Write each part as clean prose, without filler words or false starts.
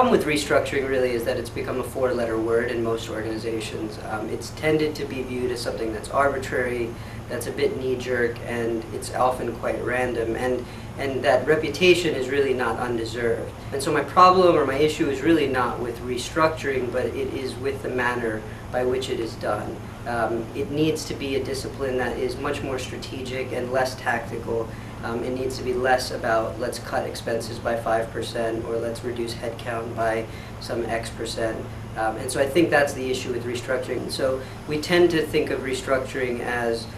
problem with restructuring really is that it's become a four-letter word in most organizations. It's tended to be viewed as something that's arbitrary, that's a bit knee-jerk, and it's often quite random. And that reputation is really not undeserved. And so my problem or my issue is really not with restructuring, but it is with the manner by which it is done. It needs to be a discipline that is much more strategic and less tactical. It needs to be less about let's cut expenses by 5% or let's reduce headcount by some X%. And so I think that's the issue with restructuring. So we tend to think of restructuring as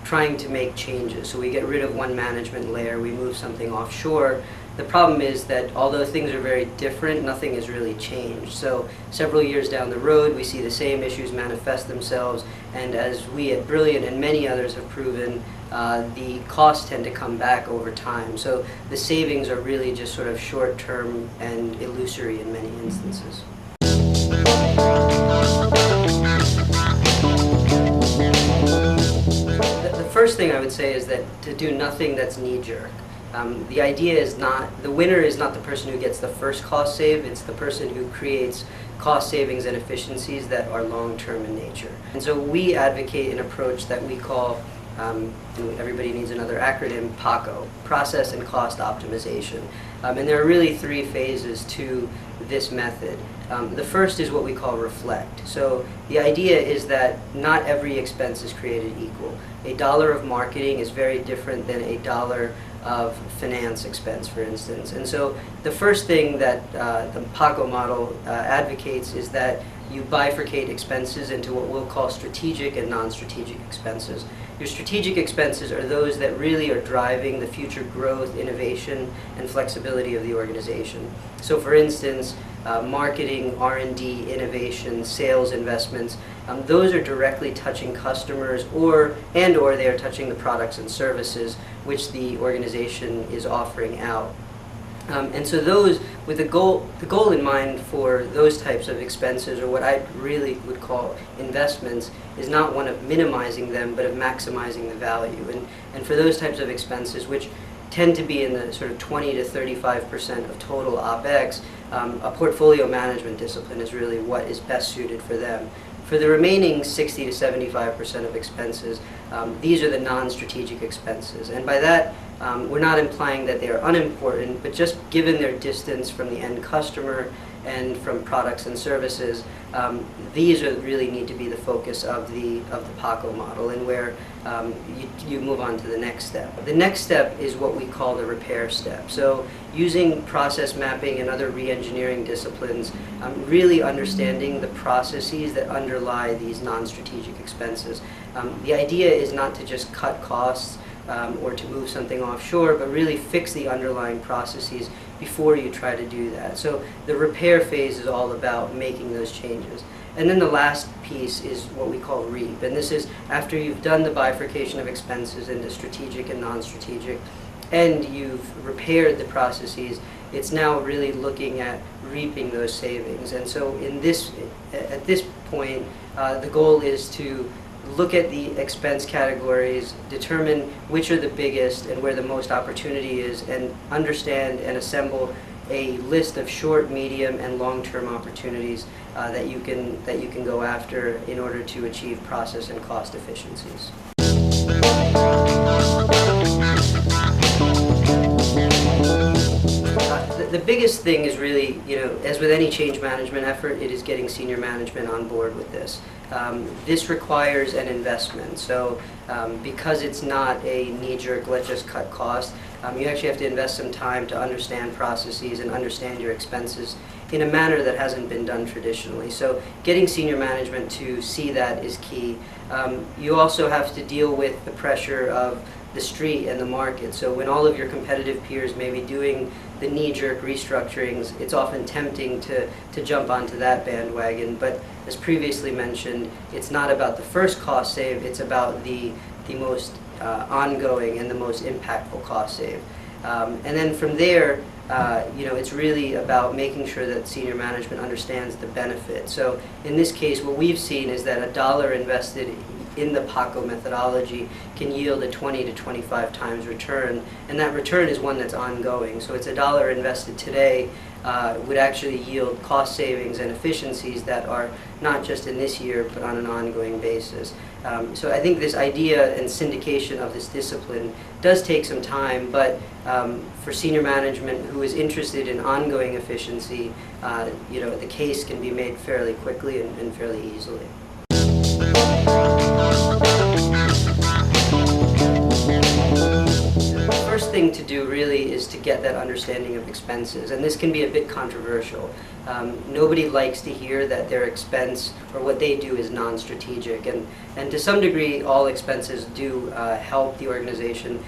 trying to make changes. So we get rid of one management layer, we move something offshore. The problem is that although things are very different, nothing has really changed. So several years down the road, we see the same issues manifest themselves, and as we at Brilliant and many others have proven, the costs tend to come back over time. So the savings are really just sort of short-term and illusory in many instances. The first thing I would say is that to do nothing that's knee-jerk. The idea is not, the winner is not the person who gets the first cost save, it's the person who creates cost savings and efficiencies that are long-term in nature. And so we advocate an approach that we call, everybody needs another acronym, PaCO, Process and Cost Optimization. And there are really three phases to this method. The first is what we call reflect. So the idea is that not every expense is created equal. A dollar of marketing is very different than a dollar of finance expense, for instance. And so the first thing that the PaCO model advocates is that you bifurcate expenses into what we'll call strategic and non-strategic expenses. Your strategic expenses are those that really are driving the future growth, innovation, and flexibility of the organization. So for instance, marketing, R&D, innovation, sales investments, those are directly touching customers or they are touching the products and services which the organization is offering out. And so those, with the goal in mind for those types of expenses, or what I really would call investments, is not one of minimizing them, but of maximizing the value. And for those types of expenses, which tend to be in the sort of 20 to 35% of total OpEx, a portfolio management discipline is really what is best suited for them. For the remaining 60 to 75% of expenses, these are the non-strategic expenses. And by that, we're not implying that they are unimportant, but just given their distance from the end customer and from products and services, these really need to be the focus of the PaCO model, and where you move on to the next step. The next step is what we call the repair step. So using process mapping and other re-engineering disciplines, really understanding the processes that underlie these non-strategic expenses. The idea is not to just cut costs or to move something offshore, but really fix the underlying processes before you try to do that. So the repair phase is all about making those changes. And then the last piece is what we call reap. And this is after you've done the bifurcation of expenses into strategic and non-strategic, and you've repaired the processes, it's now really looking at reaping those savings. And so at this point, the goal is to look at the expense categories, determine which are the biggest and where the most opportunity is, and understand and assemble a list of short, medium, and long-term opportunities that you can go after in order to achieve process and cost efficiencies. The biggest thing is really, as with any change management effort, it is getting senior management on board with this. This requires an investment. So because it's not a knee-jerk, let's just cut costs, you actually have to invest some time to understand processes and understand your expenses in a manner that hasn't been done traditionally. So getting senior management to see that is key. You also have to deal with the pressure of the street and the market. So when all of your competitive peers may be doing the knee-jerk restructurings, it's often tempting to jump onto that bandwagon. But as previously mentioned, it's not about the first cost save, it's about the most ongoing and the most impactful cost save. And then from there, it's really about making sure that senior management understands the benefit. So in this case, what we've seen is that $1 invested in the PaCO methodology can yield a 20 to 25 times return, and that return is one that's ongoing. So it's $1 invested today, would actually yield cost savings and efficiencies that are not just in this year, but on an ongoing basis. So I think this idea and syndication of this discipline does take some time, but for senior management who is interested in ongoing efficiency, the case can be made fairly quickly and fairly easily. The first thing to do really is to get that understanding of expenses, and this can be a bit controversial. Nobody likes to hear that their expense or what they do is non-strategic, and to some degree all expenses do help the organization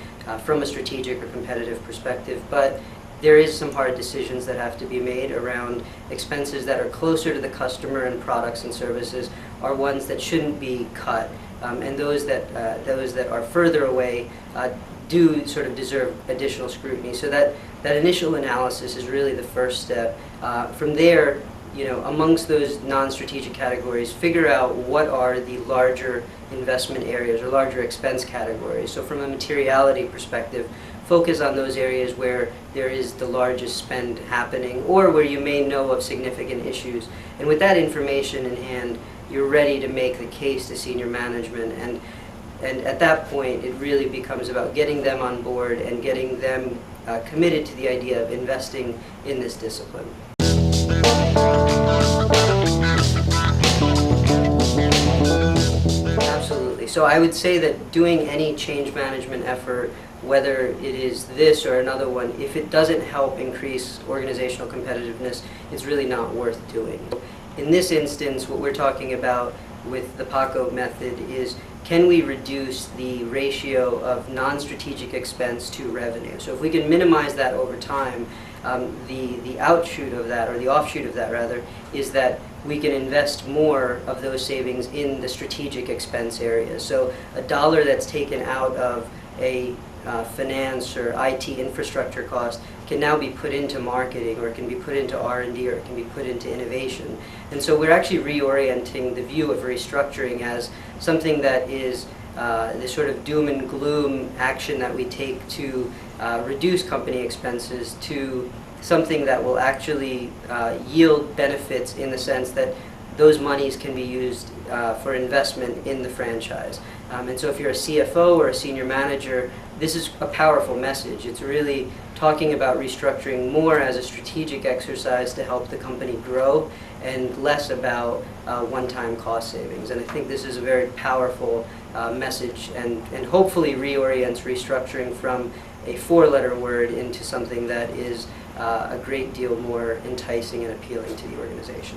from a strategic or competitive perspective, but there is some hard decisions that have to be made around expenses that are closer to the customer, and products and services are ones that shouldn't be cut, and those that are further away do sort of deserve additional scrutiny. So that initial analysis is really the first step. From there, amongst those non-strategic categories, figure out what are the larger investment areas or larger expense categories. So from a materiality perspective, focus on those areas where there is the largest spend happening or where you may know of significant issues. And with that information in hand, you're ready to make the case to senior management. And at that point, it really becomes about getting them on board and getting them committed to the idea of investing in this discipline. Absolutely. So I would say that doing any change management effort, whether it is this or another one, if it doesn't help increase organizational competitiveness, it's really not worth doing. In this instance, what we're talking about with the PaCO method is, can we reduce the ratio of non-strategic expense to revenue? So if we can minimize that over time, the outshoot of that, or the offshoot of that rather, is that we can invest more of those savings in the strategic expense areas. So a dollar that's taken out of a finance or IT infrastructure cost can now be put into marketing, or it can be put into R&D, or it can be put into innovation. And so we're actually reorienting the view of restructuring as something that is the sort of doom and gloom action that we take to reduce company expenses, to something that will actually yield benefits in the sense that those monies can be used for investment in the franchise. And so if you're a CFO or a senior manager, this is a powerful message. It's really talking about restructuring more as a strategic exercise to help the company grow, and less about one-time cost savings. And I think this is a very powerful message, and hopefully reorients restructuring from a four-letter word into something that is a great deal more enticing and appealing to the organization.